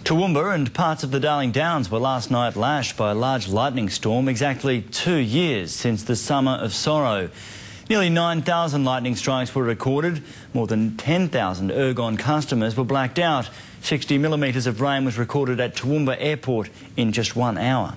Toowoomba and parts of the Darling Downs were last night lashed by a large lightning storm exactly 2 years since the summer of sorrow. Nearly 9,000 lightning strikes were recorded. More than 10,000 Ergon customers were blacked out. 60 millimetres of rain was recorded at Toowoomba Airport in just 1 hour.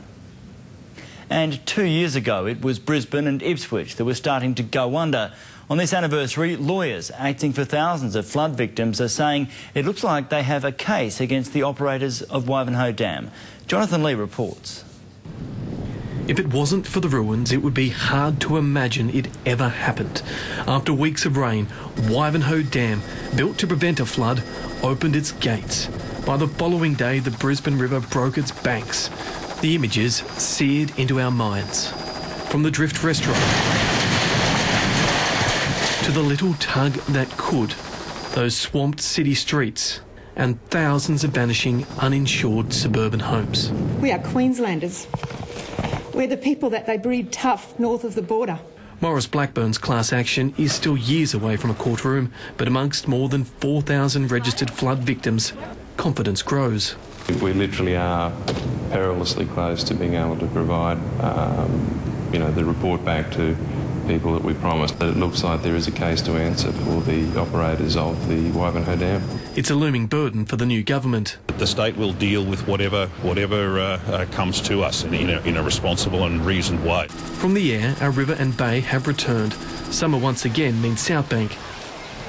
And 2 years ago, it was Brisbane and Ipswich that were starting to go under. On this anniversary, lawyers acting for thousands of flood victims are saying it looks like they have a case against the operators of Ivanhoe Dam. Jonathan Lee reports. If it wasn't for the ruins, it would be hard to imagine it ever happened. After weeks of rain, Ivanhoe Dam, built to prevent a flood, opened its gates. By the following day, the Brisbane River broke its banks. The images seared into our minds. From the Drift restaurant to the little tug that could, those swamped city streets and thousands of vanishing uninsured suburban homes. We are Queenslanders. We're the people that they breed tough north of the border. Maurice Blackburn's class action is still years away from a courtroom, but amongst more than 4,000 registered flood victims, confidence grows. We literally are perilously close to being able to provide, the report back to people that we promised. But it looks like there is a case to answer for the operators of the Ivanhoe Dam. It's a looming burden for the new government. The state will deal with whatever comes to us in a responsible and reasoned way. From the air, our river and bay have returned. Summer once again means South Bank.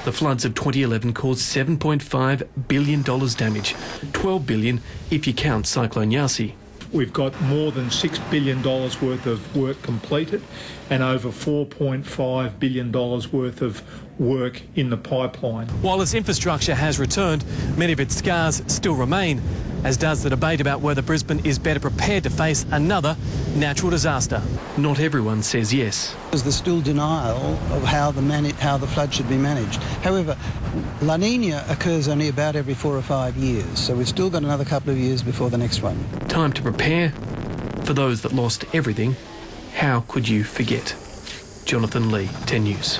The floods of 2011 caused $7.5 billion damage, $12 billion if you count Cyclone Yasi. We've got more than $6 billion worth of work completed and over $4.5 billion worth of work in the pipeline. While its infrastructure has returned, many of its scars still remain, as does the debate about whether Brisbane is better prepared to face another natural disaster. Not everyone says yes. There's still denial of how the flood should be managed. However, La Nina occurs only about every 4 or 5 years, so we've still got another couple of years before the next one. Time to prepare. For those that lost everything, how could you forget? Jonathan Lee, 10 News.